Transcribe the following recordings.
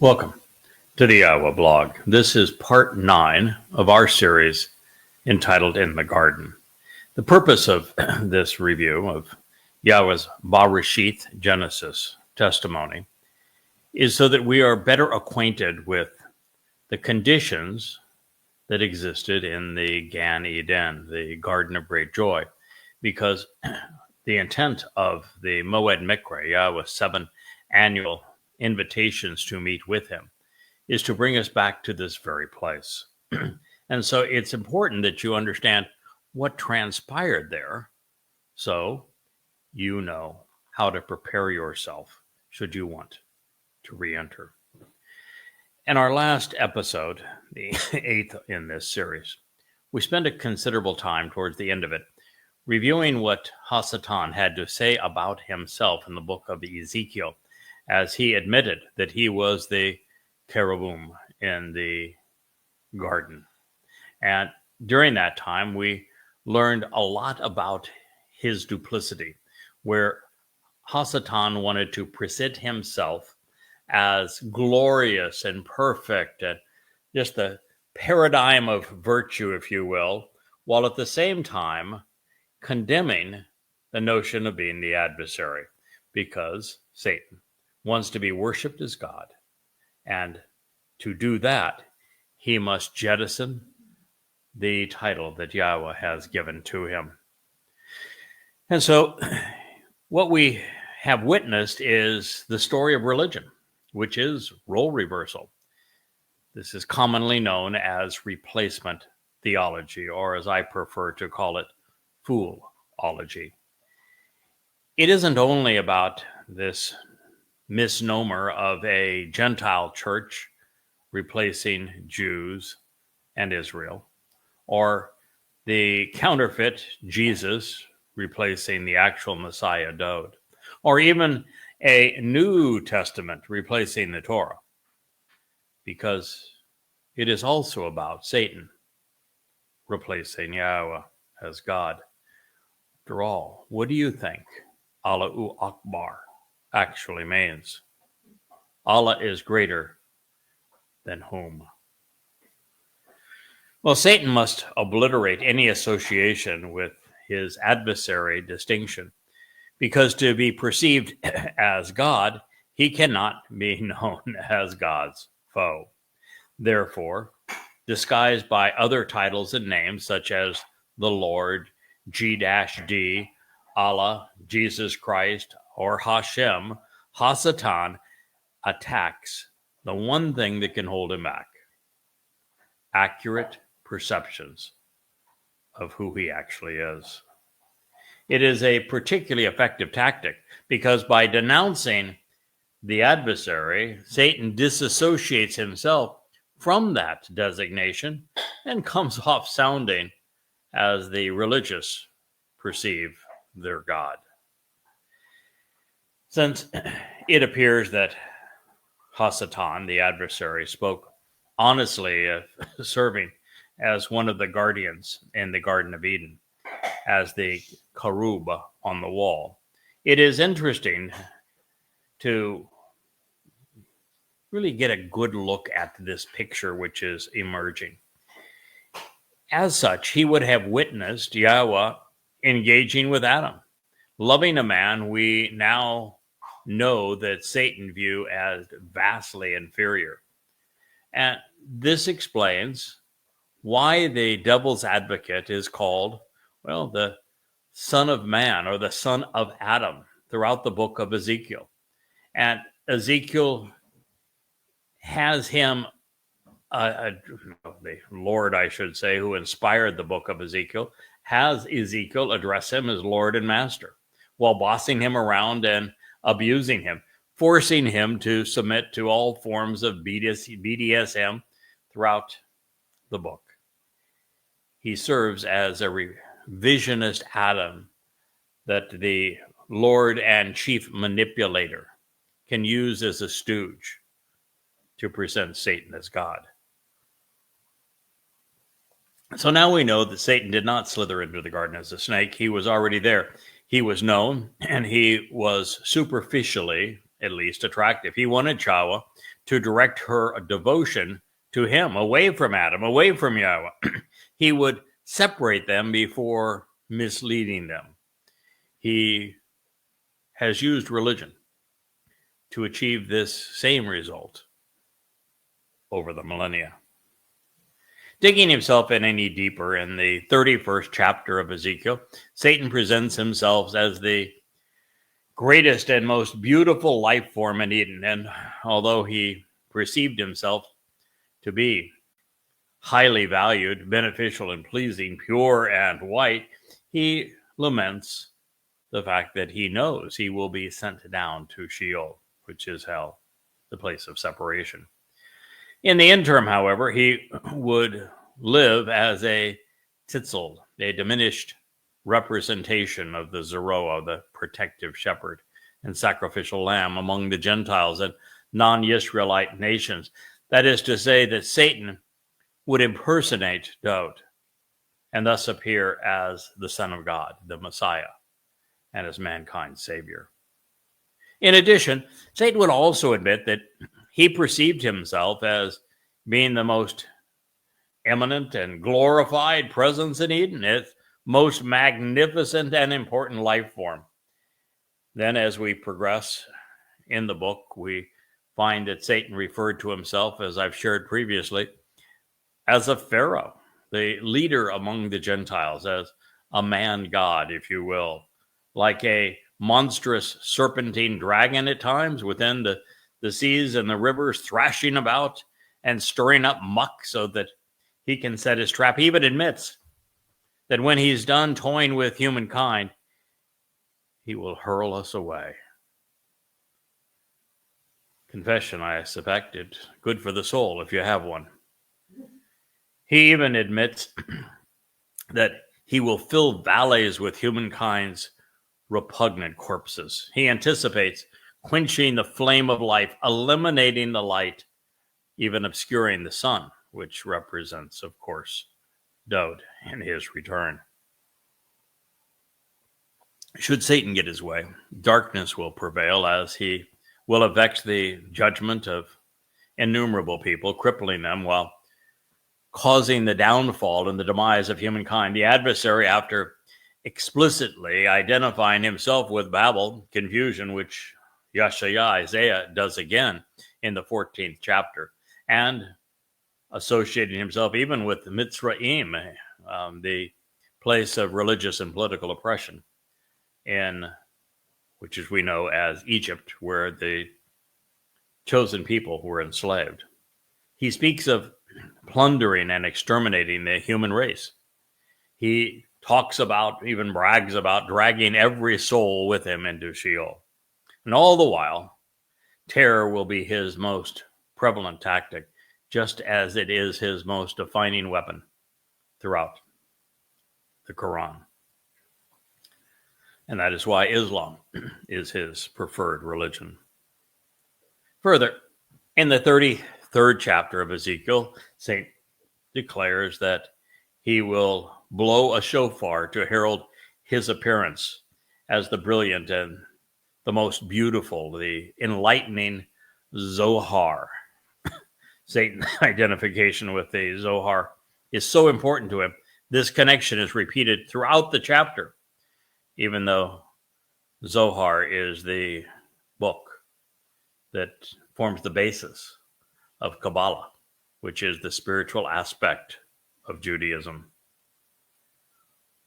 Welcome to the Yahowah blog. This is part 9 of our series entitled In the Garden. The purpose of this review of Yahweh's Bereshith Genesis testimony is so that we are better acquainted with the conditions that existed in the Gan Eden, the Garden of Great Joy, because the intent of the Moed Mikra, Yahweh's 7 annual invitations to meet with him, is to bring us back to this very place. And so it's important that you understand what transpired there so you know how to prepare yourself should you want to re-enter. In our last episode, the 8th in this series, we spent a considerable time towards the end of it reviewing what Hasatan had to say about himself in the book of Ezekiel, as he admitted that he was the cherubim in the garden. And during that time, we learned a lot about his duplicity, where Hasatan wanted to present himself as glorious and perfect and just the paradigm of virtue, if you will, while at the same time condemning the notion of being the adversary, because Satan wants to be worshipped as God. And to do that, he must jettison the title that Yahweh has given to him. And so what we have witnessed is the story of religion, which is role reversal. This is commonly known as replacement theology, or as I prefer to call it, foolology. It isn't only about this misnomer of a Gentile church replacing Jews and Israel, or the counterfeit Jesus replacing the actual Messiah Dode, or even a New Testament replacing the Torah, because it is also about Satan replacing Yahweh as God. After all, what do you think Allahu Akbar actually means? Allah is greater than whom? Well, Satan must obliterate any association with his adversary distinction, because to be perceived as God, he cannot be known as God's foe. Therefore, disguised by other titles and names such as the Lord, G-D, Allah, Jesus Christ, or Hashem, Hasatan attacks the one thing that can hold him back: accurate perceptions of who he actually is. It is a particularly effective tactic because by denouncing the adversary, Satan disassociates himself from that designation and comes off sounding as the religious perceive their God. Since it appears that Hasatan, the adversary, spoke honestly of serving as one of the guardians in the Garden of Eden, as the cherub on the wall, it is interesting to really get a good look at this picture which is emerging. As such, he would have witnessed Yahweh engaging with Adam, loving a man we now know that Satan view as vastly inferior. And this explains why the devil's advocate is called, well, the Son of Man or the Son of Adam throughout the book of Ezekiel. And Ezekiel has him, the Lord, I should say, who inspired the book of Ezekiel, has Ezekiel address him as Lord and Master, while bossing him around and abusing him, forcing him to submit to all forms of BDSM throughout the book. He serves as a revisionist Adam that the Lord and chief manipulator can use as a stooge to present Satan as God. So now we know that Satan did not slither into the garden as a snake. He was already there. He was known, and he was superficially, at least, attractive. He wanted Yahweh to direct her devotion to him, away from Adam, away from Yahweh. He would separate them before misleading them. He has used religion to achieve this same result over the millennia. Digging himself in any deeper, in the 31st chapter of Ezekiel, Satan presents himself as the greatest and most beautiful life form in Eden. And although he perceived himself to be highly valued, beneficial and pleasing, pure and white, he laments the fact that he knows he will be sent down to Sheol, which is hell, the place of separation. In the interim, however, he would live as a titzel, a diminished representation of the Zeroah, the protective shepherd and sacrificial lamb among the Gentiles and non-Israelite nations. That is to say that Satan would impersonate Dowd and thus appear as the Son of God, the Messiah, and as mankind's Savior. In addition, Satan would also admit that he perceived himself as being the most eminent and glorified presence in Eden, its most magnificent and important life form. Then, as we progress in the book, we find that Satan referred to himself, as I've shared previously, as a Pharaoh, the leader among the Gentiles, as a man god, if you will, like a monstrous serpentine dragon at times within the seas and the rivers, thrashing about and stirring up muck so that he can set his trap. He even admits that when he's done toying with humankind, he will hurl us away. Confession, I suspect, it's good for the soul if you have one. He even admits that he will fill valleys with humankind's repugnant corpses. He anticipates quenching the flame of life, eliminating the light, even obscuring the sun, which represents, of course, Dowd in his return. Should Satan get his way, darkness will prevail as he will effect the judgment of innumerable people, crippling them while causing the downfall and the demise of humankind. The adversary, after explicitly identifying himself with Babel, confusion, which Isaiah does again in the 14th chapter, and associating himself even with Mitzrayim, the place of religious and political oppression, in which as we know as Egypt, where the chosen people were enslaved. He speaks of plundering and exterminating the human race. He talks about, even brags about, dragging every soul with him into Sheol. And all the while, terror will be his most prevalent tactic, just as it is his most defining weapon throughout the Quran. And that is why Islam is his preferred religion. Further, in the 33rd chapter of Ezekiel, Saint declares that he will blow a shofar to herald his appearance as the brilliant and the most beautiful, the enlightening Zohar. Satan's identification with the Zohar is so important to him. This connection is repeated throughout the chapter, even though Zohar is the book that forms the basis of Kabbalah, which is the spiritual aspect of Judaism.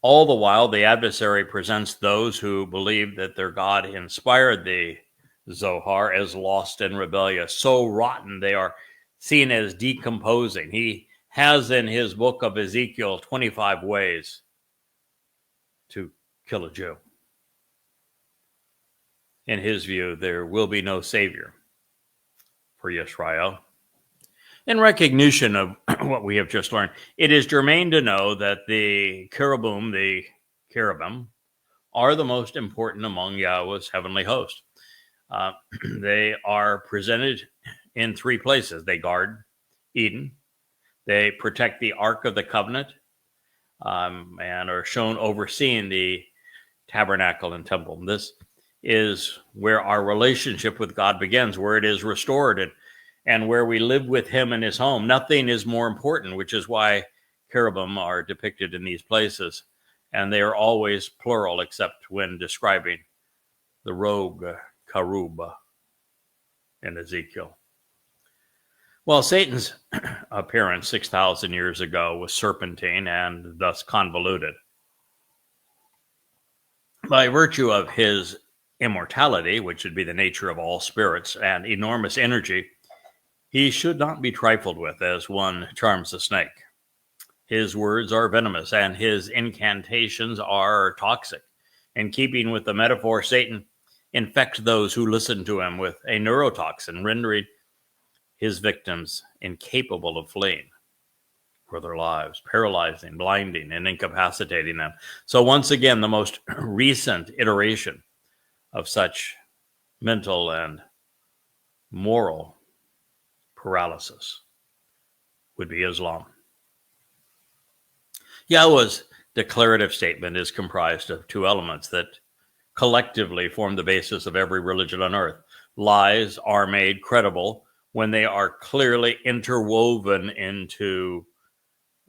All the while, the adversary presents those who believe that their God inspired the Zohar as lost and rebellious, so rotten they are seen as decomposing. He has in his book of Ezekiel 25 ways to kill a Jew. In his view, there will be no savior for Yisrael. In recognition of what we have just learned, it is germane to know that the cherubim, are the most important among Yahweh's heavenly host. They are presented in three places. They guard Eden, they protect the Ark of the Covenant, and are shown overseeing the tabernacle and temple. And this is where our relationship with God begins, where it is restored. and where we live with him in his home. Nothing is more important, which is why cherubim are depicted in these places, and they are always plural except when describing the rogue cherub in Ezekiel. Well, Satan's appearance 6,000 years ago was serpentine and thus convoluted. By virtue of his immortality, which would be the nature of all spirits, and enormous energy, he should not be trifled with as one charms a snake. His words are venomous, and his incantations are toxic. In keeping with the metaphor, Satan infects those who listen to him with a neurotoxin, rendering his victims incapable of fleeing for their lives, paralyzing, blinding, and incapacitating them. So once again, the most recent iteration of such mental and moral paralysis would be Islam. Yahweh's declarative statement is comprised of two elements that collectively form the basis of every religion on earth. Lies are made credible when they are clearly interwoven into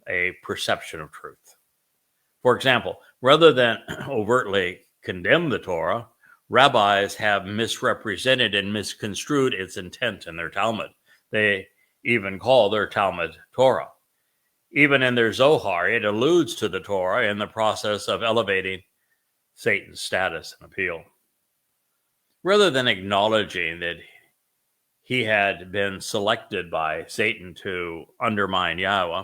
a perception of truth. For example, rather than overtly condemn the Torah, rabbis have misrepresented and misconstrued its intent in their Talmud. They even call their Talmud Torah. Even in their Zohar, it alludes to the Torah in the process of elevating Satan's status and appeal. Rather than acknowledging that he had been selected by Satan to undermine Yahweh,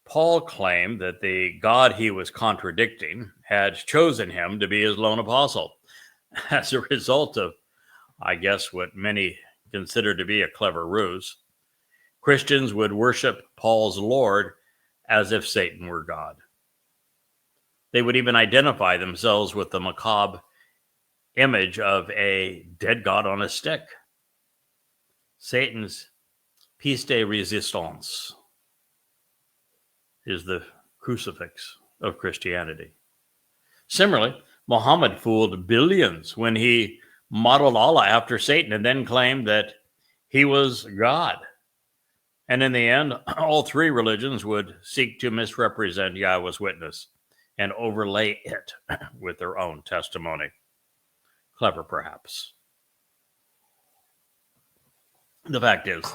Paul claimed that the God he was contradicting had chosen him to be his lone apostle. As a result of, I guess, what many consider to be a clever ruse, Christians would worship Paul's Lord as if Satan were God. They would even identify themselves with the macabre image of a dead God on a stick. Satan's pièce de résistance is the crucifix of Christianity. Similarly, Muhammad fooled billions when he modeled Allah after Satan and then claimed that he was God. And in the end, all three religions would seek to misrepresent Yahweh's witness and overlay it with their own testimony. Clever, perhaps. The fact is,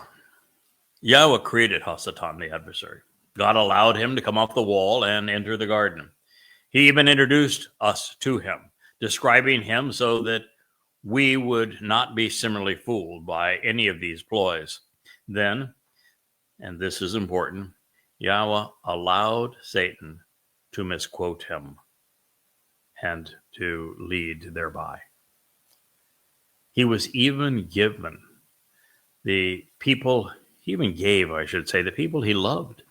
Yahweh created Hasatan, the adversary. God allowed him to come off the wall and enter the garden. He even introduced us to him, describing him so that we would not be similarly fooled by any of these ploys. Then, and this is important, Yahweh allowed Satan to misquote him and to lead thereby. He was even given the people he loved,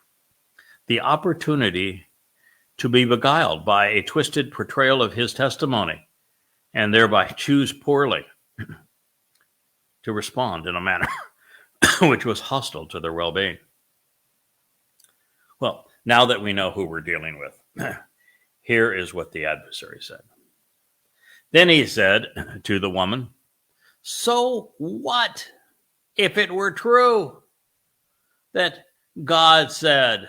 the opportunity to be beguiled by a twisted portrayal of his testimony and thereby choose poorly to respond in a manner which was hostile to their well-being. Well, now that we know who we're dealing with, here is what the adversary said. Then he said to the woman, "So what if it were true that God said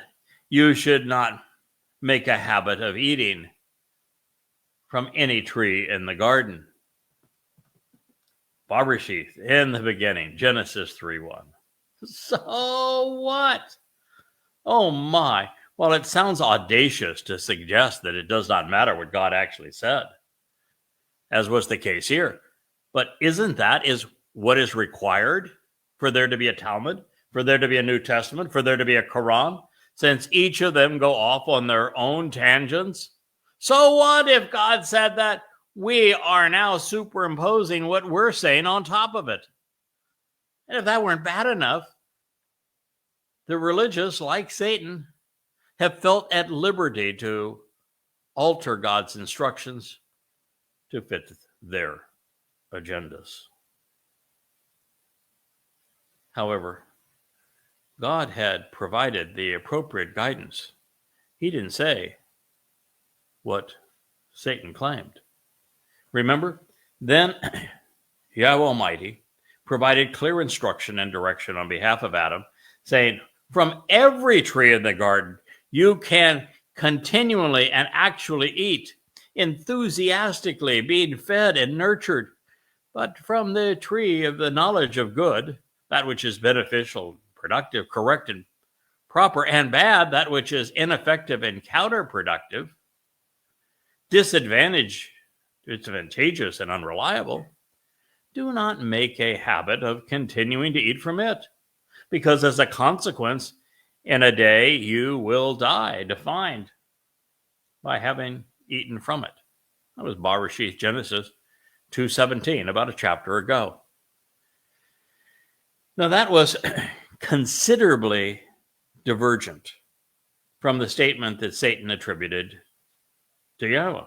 you should not make a habit of eating from any tree in the garden?" Bereshith, in the beginning, Genesis 3:1. So what? Oh my. Well, it sounds audacious to suggest that it does not matter what God actually said, as was the case here. But isn't that what is required for there to be a Talmud, for there to be a New Testament, for there to be a Quran, since each of them go off on their own tangents? So what if God said that? We are now superimposing what we're saying on top of it. And if that weren't bad enough, the religious, like Satan, have felt at liberty to alter God's instructions to fit their agendas. However, God had provided the appropriate guidance. He didn't say what Satan claimed. Remember, then Yahweh Almighty provided clear instruction and direction on behalf of Adam, saying, from every tree in the garden, you can continually and actually eat, enthusiastically being fed and nurtured. But from the tree of the knowledge of good, that which is beneficial, productive, correct, and proper, and bad, that which is ineffective and counterproductive, disadvantageous and unreliable, do not make a habit of continuing to eat from it, because as a consequence, in a day you will die, defined by having eaten from it. That was Bereshith, Genesis 2:17, about a chapter ago. Now that was considerably divergent from the statement that Satan attributed to Yahweh.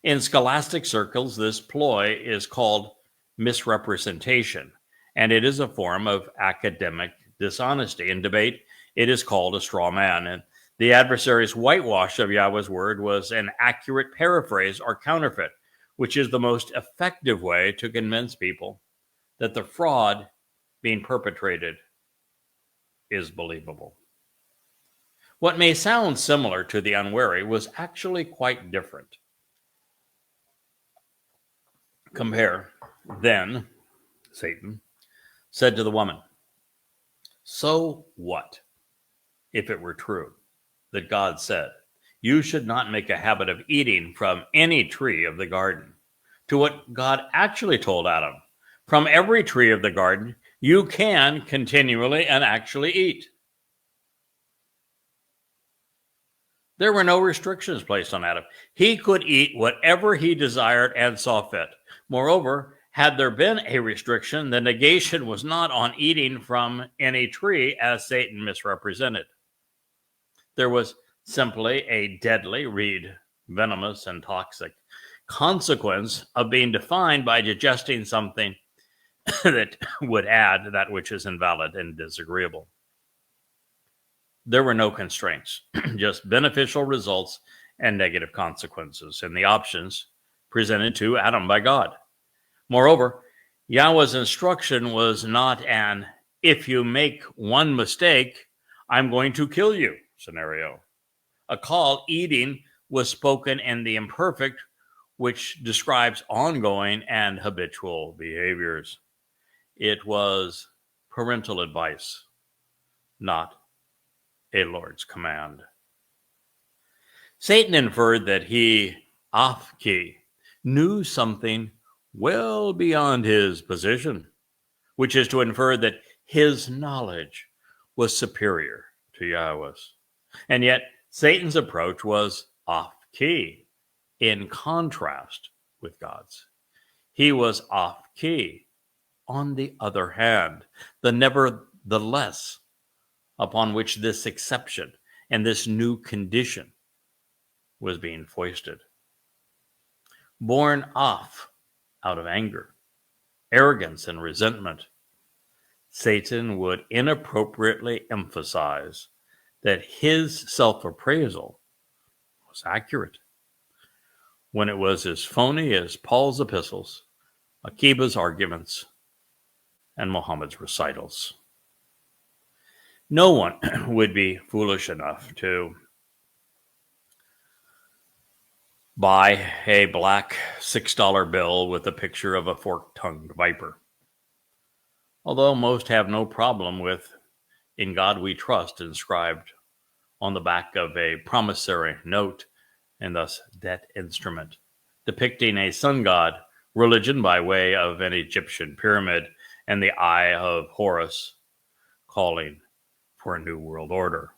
In scholastic circles, this ploy is called misrepresentation, and it is a form of academic dishonesty. In debate, it is called a straw man, and the adversary's whitewash of Yahweh's word was an accurate paraphrase or counterfeit, which is the most effective way to convince people that the fraud being perpetrated is believable. What may sound similar to the unwary was actually quite different. Compare, then Satan said to the woman, so what if it were true that God said, you should not make a habit of eating from any tree of the garden? To what God actually told Adam, from every tree of the garden, you can continually and actually eat. There were no restrictions placed on Adam. He could eat whatever he desired and saw fit. Moreover, had there been a restriction, the negation was not on eating from any tree, as Satan misrepresented. There was simply a deadly, read venomous and toxic, consequence of being defined by digesting something that would add that which is invalid and disagreeable. There were no constraints, just beneficial results and negative consequences in the options presented to Adam by God. Moreover, Yahweh's instruction was not an, if you make one mistake, I'm going to kill you scenario. A call eating was spoken in the imperfect, which describes ongoing and habitual behaviors. It was parental advice, not a Lord's command. Satan inferred that he, Afki, knew something well beyond his position, which is to infer that his knowledge was superior to Yahweh's. And yet, Satan's approach was off-key, in contrast with God's. He was off-key. On the other hand, the nevertheless upon which this exception and this new condition was being foisted. Born off out of anger, arrogance, and resentment, Satan would inappropriately emphasize that his self-appraisal was accurate, when it was as phony as Paul's epistles, Akiba's arguments, and Muhammad's recitals. No one would be foolish enough to buy a black $6 bill with a picture of a fork-tongued viper. Although most have no problem with "In God We Trust" inscribed on the back of a promissory note and thus debt instrument, depicting a sun god, religion by way of an Egyptian pyramid, and the Eye of Horus calling for a new world order.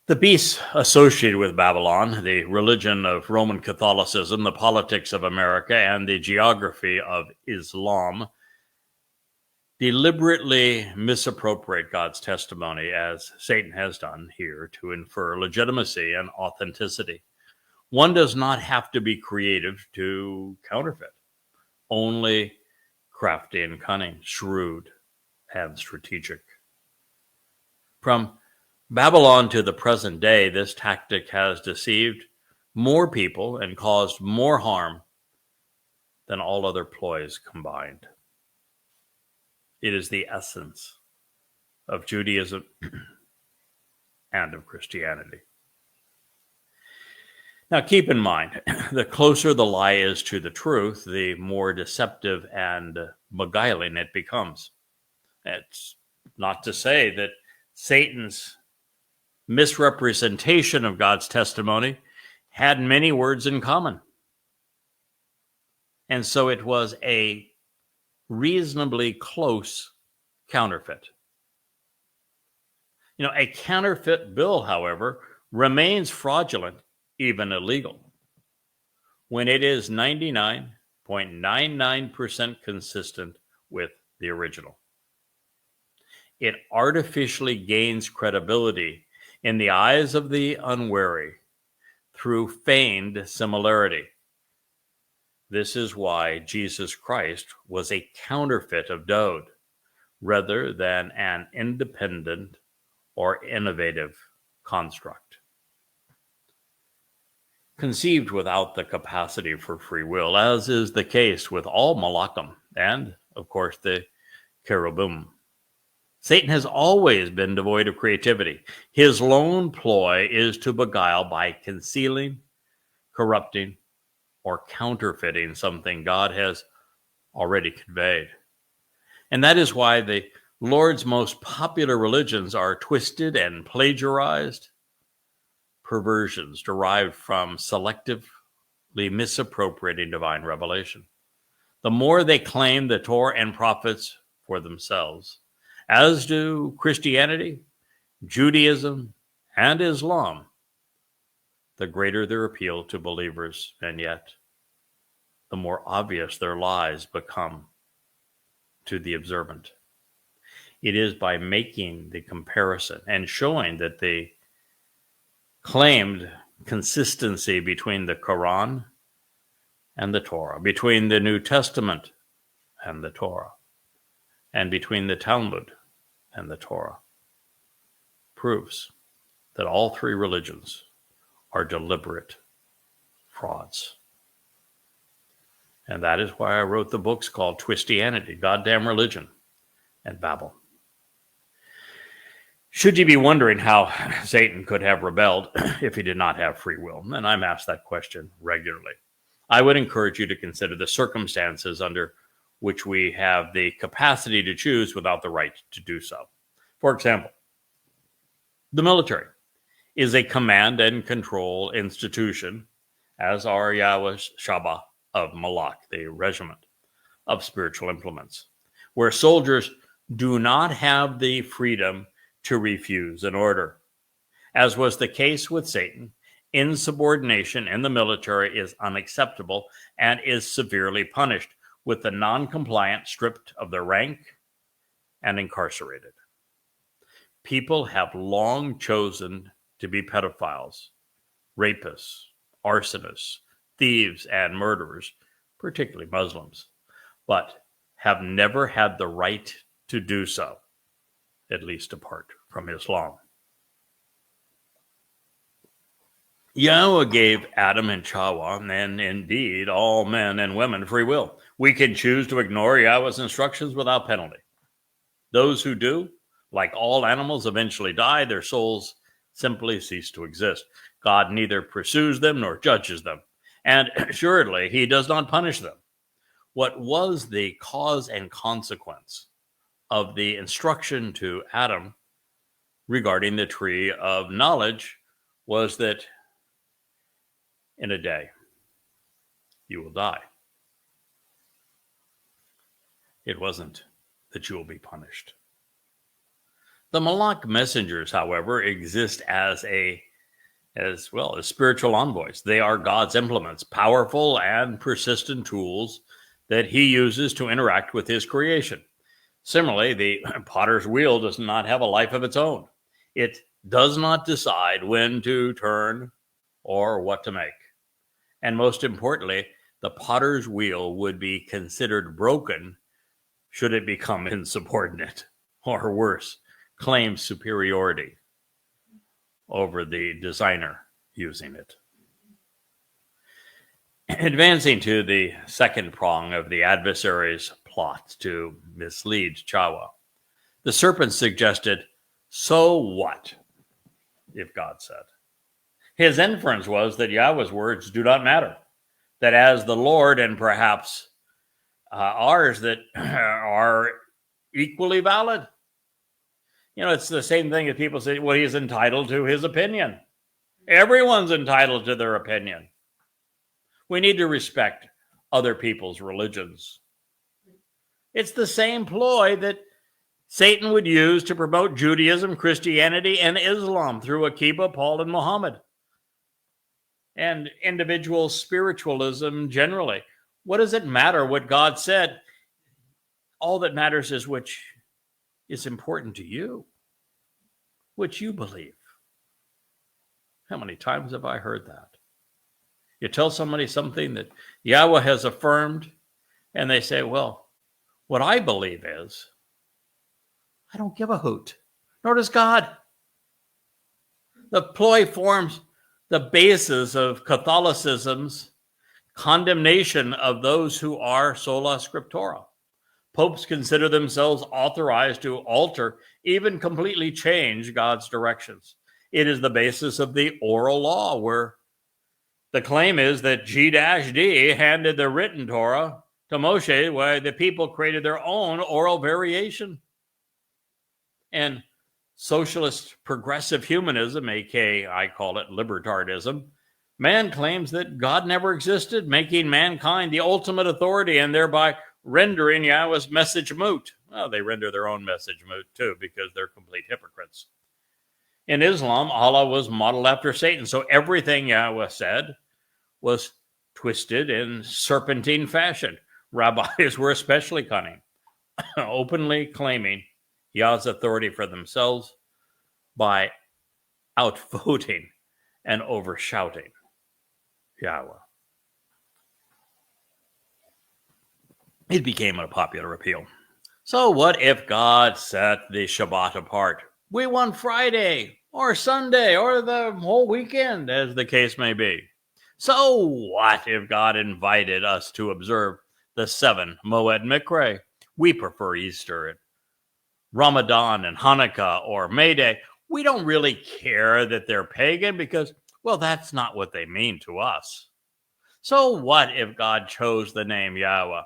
The beasts associated with Babylon, the religion of Roman Catholicism, the politics of America, and the geography of Islam, deliberately misappropriate God's testimony, as Satan has done here, to infer legitimacy and authenticity. One does not have to be creative to counterfeit, only crafty and cunning, shrewd and strategic. From Babylon to the present day, this tactic has deceived more people and caused more harm than all other ploys combined. It is the essence of Judaism and of Christianity. Now, keep in mind, the closer the lie is to the truth, the more deceptive and beguiling it becomes. It's not to say that Satan's misrepresentation of God's testimony had many words in common. And so it was a reasonably close counterfeit. A counterfeit bill, however, remains fraudulent, even illegal, when it is 99.99% consistent with the original. It artificially gains credibility in the eyes of the unwary through feigned similarity. This is why Jesus Christ was a counterfeit of Dode, rather than an independent or innovative construct. Conceived without the capacity for free will, as is the case with all Malachim and, of course, the cherubim. Satan has always been devoid of creativity. His lone ploy is to beguile by concealing, corrupting, or counterfeiting something God has already conveyed. And that is why the Lord's most popular religions are twisted and plagiarized perversions derived from selectively misappropriating divine revelation. The more they claim the Torah and prophets for themselves, as do Christianity, Judaism, and Islam, the greater their appeal to believers, and yet the more obvious their lies become to the observant. It is by making the comparison and showing that the claimed consistency between the Quran and the Torah, between the New Testament and the Torah, and between the Talmud and the Torah, proves that all three religions are deliberate frauds. And that is why I wrote the books called Twistianity, Goddamn Religion, and Babel. Should you be wondering how Satan could have rebelled if he did not have free will, and I'm asked that question regularly, I would encourage you to consider the circumstances under which we have the capacity to choose without the right to do so. For example, the military is a command and control institution, as are Yahweh's Shabat of Malach, the regiment of spiritual implements, where soldiers do not have the freedom to refuse an order. As was the case with Satan, insubordination in the military is unacceptable and is severely punished, with the non-compliant stripped of their rank and incarcerated. People have long chosen to be pedophiles, rapists, arsonists, thieves, and murderers, particularly Muslims, but have never had the right to do so, at least apart from Islam. Yahweh gave Adam and Chawah, and indeed all men and women, free will. We can choose to ignore Yahweh's instructions without penalty. Those who do, like all animals, eventually die. Their souls simply cease to exist. God neither pursues them nor judges them, and assuredly he does not punish them. What was the cause and consequence of the instruction to Adam regarding the tree of knowledge was that in a day you will die. It wasn't that you will be punished. The Malach messengers, however, exist as well as spiritual envoys. They are God's implements, powerful and persistent tools that he uses to interact with his creation. Similarly, the potter's wheel does not have a life of its own. It does not decide when to turn or what to make. And most importantly, the potter's wheel would be considered broken should it become insubordinate, or worse, claim superiority over the designer using it. Advancing to the second prong of the adversary's plot to mislead Yahowah, the serpent suggested, so what if God said? His inference was that Yahweh's words do not matter, that as the Lord and perhaps ours that are equally valid. You know, it's the same thing as people say, well, he's entitled to his opinion. Everyone's entitled to their opinion. We need to respect other people's religions. It's the same ploy that Satan would use to promote Judaism, Christianity, and Islam through Akiba, Paul, and Muhammad. And individual spiritualism generally. What does it matter what God said? All that matters is which is important to you, which you believe. How many times have I heard that? You tell somebody something that Yahweh has affirmed, and they say, well, what I believe is, I don't give a hoot, nor does God. The ploy forms the basis of Catholicism's condemnation of those who are sola scriptura. Popes consider themselves authorized to alter, even completely change God's directions. It is the basis of the oral law, where the claim is that G-D handed the written Torah to Moshe, where the people created their own oral variation. And socialist progressive humanism, aka I call it libertardism, man claims that God never existed, making mankind the ultimate authority and thereby rendering Yahweh's message moot. Well, they render their own message moot too, because they're complete hypocrites. In Islam, Allah was modeled after Satan, so everything Yahweh said was twisted in serpentine fashion. Rabbis were especially cunning, openly claiming Yah's authority for themselves by outvoting and overshouting Yahweh. It became a popular appeal. So what if God set the Shabbat apart? We want Friday or Sunday or the whole weekend, as the case may be. So what if God invited us to observe the 7 Moed Mikre? We prefer Easter and Ramadan and Hanukkah or May Day. We don't really care that they're pagan because, well, that's not what they mean to us. So what if God chose the name Yahweh?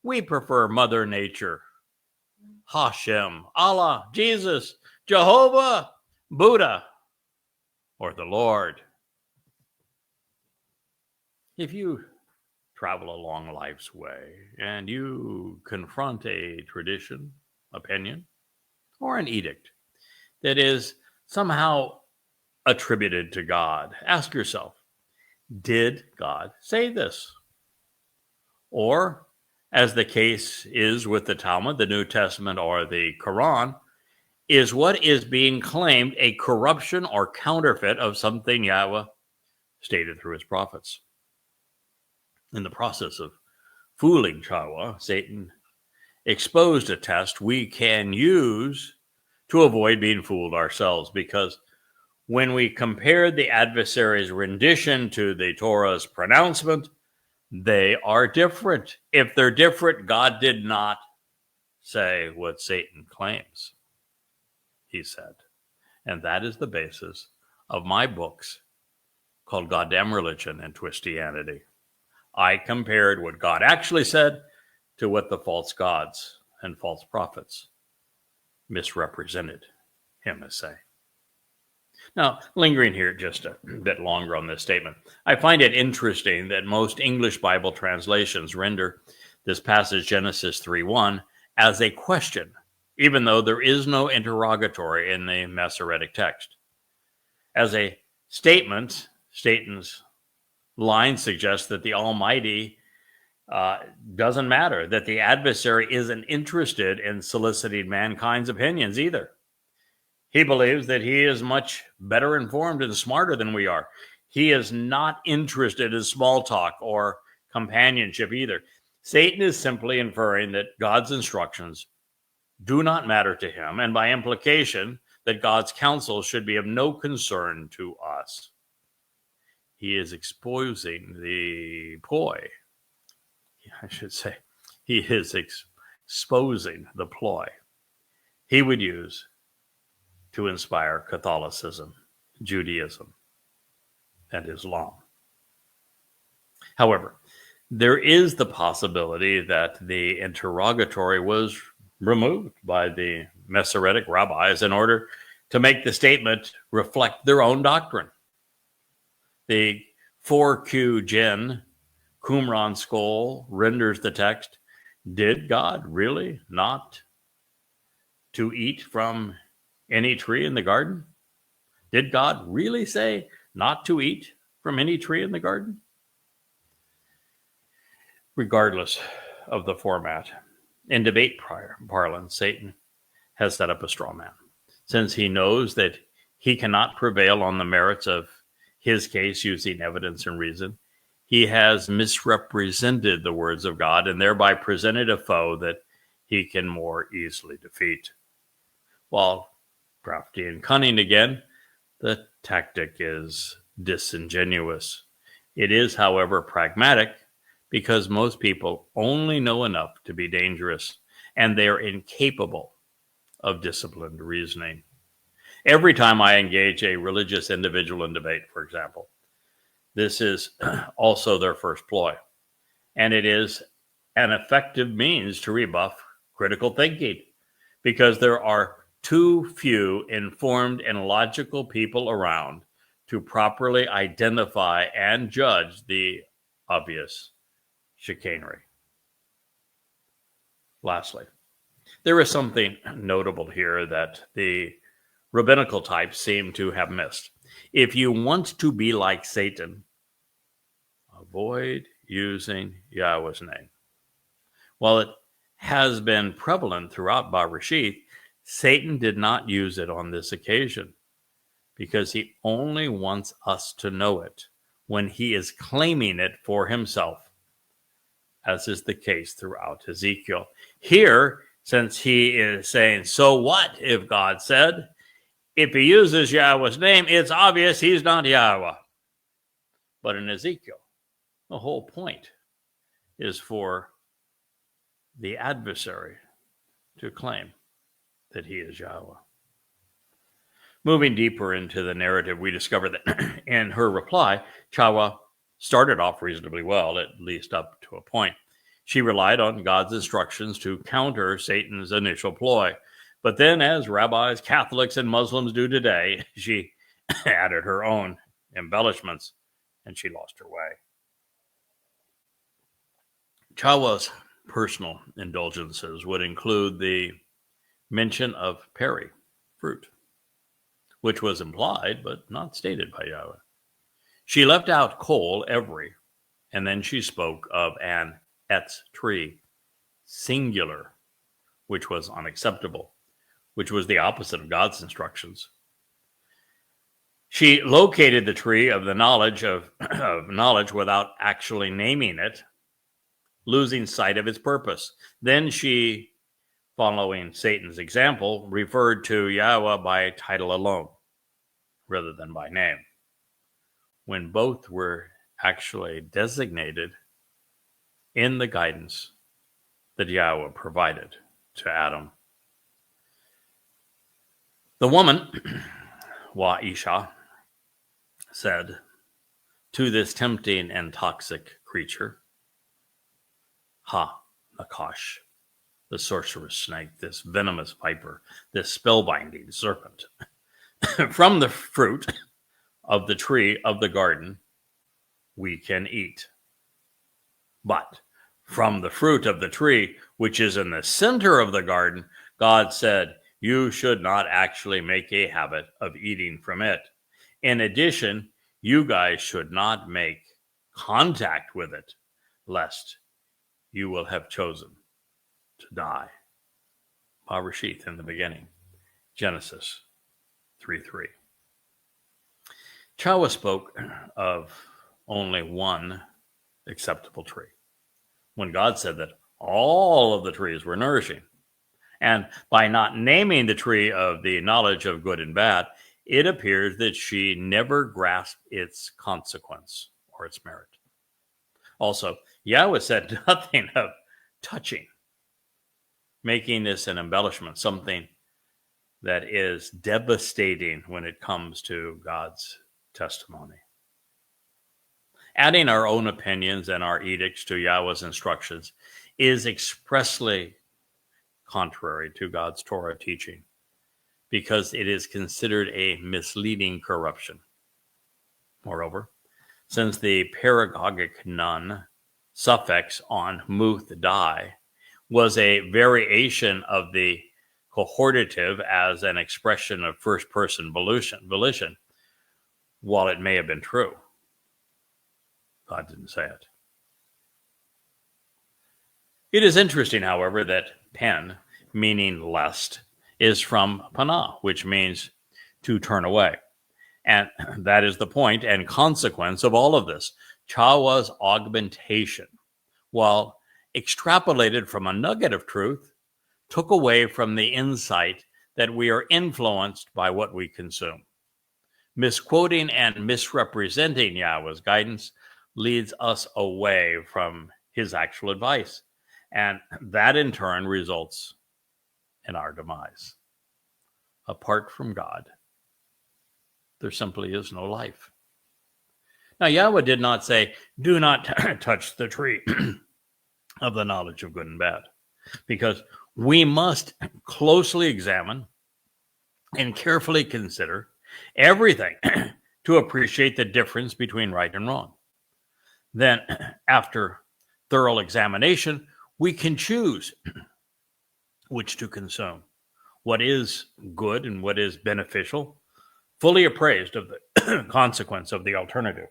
We prefer Mother Nature, Hashem, Allah, Jesus, Jehovah, Buddha, or the Lord. If you travel along life's way and you confront a tradition, opinion, or an edict that is somehow attributed to God, ask yourself, did God say this? Or, as the case is with the Talmud, the New Testament, or the Quran, is what is being claimed a corruption or counterfeit of something Yahweh stated through his prophets? In the process of fooling Yahweh, Satan exposed a test we can use to avoid being fooled ourselves, because when we compared the adversary's rendition to the Torah's pronouncement, they are different. If they're different, God did not say what Satan claims he said. And that is the basis of my books called Goddamn Religion and Twistianity. I compared what God actually said to what the false gods and false prophets misrepresented him as saying. Now, lingering here just a bit longer on this statement, I find it interesting that most English Bible translations render this passage, Genesis 3:1, as a question, even though there is no interrogatory in the Masoretic text. As a statement, Satan's line suggests that the Almighty doesn't matter, that the adversary isn't interested in soliciting mankind's opinions either. He believes that he is much better informed and smarter than we are. He is not interested in small talk or companionship either. Satan is simply inferring that God's instructions do not matter to him, and by implication, that God's counsel should be of no concern to us. he is exposing the ploy. I should say, he is exposing the ploy he would use to inspire Catholicism, Judaism, and Islam. However, there is the possibility that the interrogatory was removed by the Masoretic rabbis in order to make the statement reflect their own doctrine. The 4Q Gen Qumran scroll renders the text, "Did God really not to eat from any tree in the garden?" Did God really say not to eat from any tree in the garden? Regardless of the format, in debate parlance, Satan has set up a straw man. Since he knows that he cannot prevail on the merits of his case using evidence and reason, he has misrepresented the words of God and thereby presented a foe that he can more easily defeat. While crafty and cunning again, the tactic is disingenuous. It is, however, pragmatic because most people only know enough to be dangerous and they are incapable of disciplined reasoning. Every time I engage a religious individual in debate, for example, this is also their first ploy, and it is an effective means to rebuff critical thinking because there are too few informed and logical people around to properly identify and judge the obvious chicanery. Lastly, there is something notable here that the rabbinical types seem to have missed. If you want to be like Satan, avoid using Yahweh's name. While it has been prevalent throughout Bereshith, Satan did not use it on this occasion because he only wants us to know it when he is claiming it for himself, as is the case throughout Ezekiel. Here, since he is saying, so what if God said? If he uses Yahweh's name, it's obvious he's not Yahweh. But in Ezekiel, the whole point is for the adversary to claim that he is Yahweh. Moving deeper into the narrative, we discover that in her reply, Chawah started off reasonably well, at least up to a point. She relied on God's instructions to counter Satan's initial ploy. But then, as rabbis, Catholics, and Muslims do today, she added her own embellishments, and she lost her way. Chawah's personal indulgences would include the mention of peri, fruit, which was implied but not stated by Yahweh. She left out kol, every, and then she spoke of an etz tree, singular, which was unacceptable, which was the opposite of God's instructions. She located the tree of the knowledge of knowledge without actually naming it, losing sight of its purpose. Then she, following Satan's example, referred to Yahweh by title alone, rather than by name, when both were actually designated in the guidance that Yahweh provided to Adam. The woman, Wa-Isha, said to this tempting and toxic creature, Ha, Nakash, the sorcerous snake, this venomous viper, this spellbinding serpent. From the fruit of the tree of the garden we can eat. But from the fruit of the tree which is in the center of the garden, God said, you should not actually make a habit of eating from it. In addition, you guys should not make contact with it, lest you will have chosen to die. Bereshith in the beginning, Genesis 3:3. Chawah spoke of only one acceptable tree, when God said that all of the trees were nourishing. And by not naming the tree of the knowledge of good and bad, it appears that she never grasped its consequence or its merit. Also, Yahweh said nothing of touching, making this an embellishment, something that is devastating when it comes to God's testimony. Adding our own opinions and our edicts to Yahweh's instructions is expressly contrary to God's Torah teaching, because it is considered a misleading corruption. Moreover, since the pedagogic nun suffix on muth die was a variation of the cohortative as an expression of first-person volition, while it may have been true, God didn't say it. It is interesting, however, that pen, meaning lest, is from panah, which means to turn away. And that is the point and consequence of all of this. Towrah's augmentation, while extrapolated from a nugget of truth, took away from the insight that we are influenced by what we consume. Misquoting and misrepresenting Yahweh's guidance leads us away from his actual advice, and that in turn results in our demise. Apart from God, there simply is no life. Now, Yahweh did not say, do not touch the tree of the knowledge of good and bad, because we must closely examine and carefully consider everything to appreciate the difference between right and wrong. Then, after thorough examination, we can choose which to consume, what is good and what is beneficial, fully appraised of the consequence of the alternative.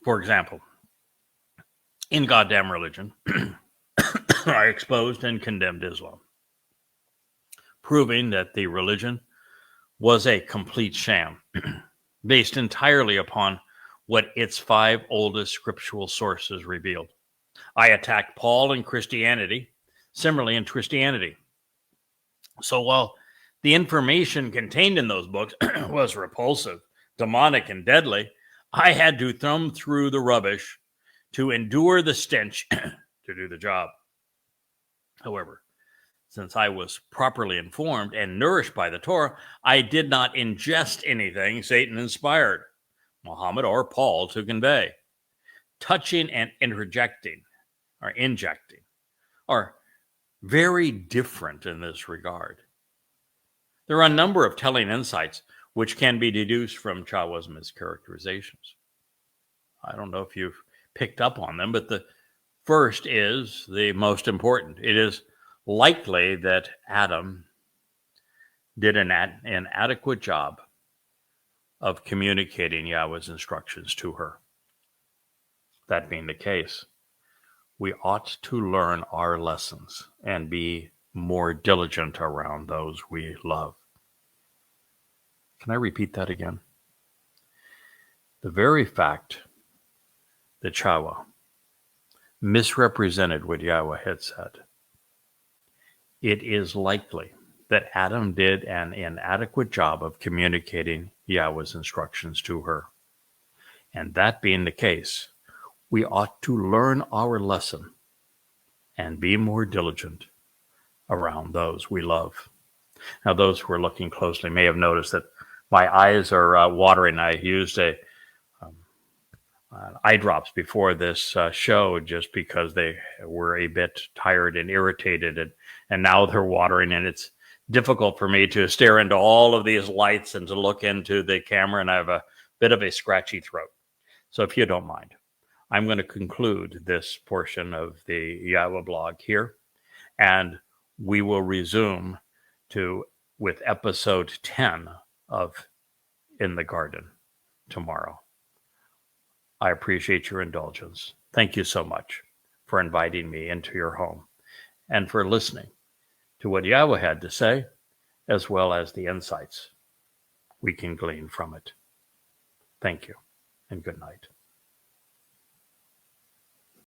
For example, in Goddamn Religion, I exposed and condemned Islam, proving that the religion was a complete sham, based entirely upon what its 5 oldest scriptural sources revealed. I attacked Paul and Christianity, similarly in Twistianity. So while the information contained in those books was repulsive, demonic, and deadly, I had to thumb through the rubbish to endure the stench to do the job. However, since I was properly informed and nourished by the Torah, I did not ingest anything Satan inspired Muhammad or Paul to convey. Touching and injecting are very different in this regard. There are a number of telling insights which can be deduced from Towrah's mischaracterizations. I don't know if you've picked up on them, but the first is the most important. It is likely that Adam did an inadequate job of communicating Yahweh's instructions to her. That being the case, we ought to learn our lessons and be more diligent around those we love. Can I repeat that again? The very fact that Towrah misrepresented what Yahweh had said, it is likely that Adam did an inadequate job of communicating Yahweh's instructions to her. And that being the case, we ought to learn our lesson and be more diligent around those we love. Now, those who are looking closely may have noticed that my eyes are watering. I used eye drops before this show just because they were a bit tired and irritated, and now they're watering, and it's difficult for me to stare into all of these lights and to look into the camera, and I have a bit of a scratchy throat. So if you don't mind, I'm going to conclude this portion of the Yahowah blog here, and we will resume with episode 10 of In the Garden tomorrow. I appreciate your indulgence. Thank you so much for inviting me into your home and for listening to what Yahweh had to say, as well as the insights we can glean from it. Thank you, and good night.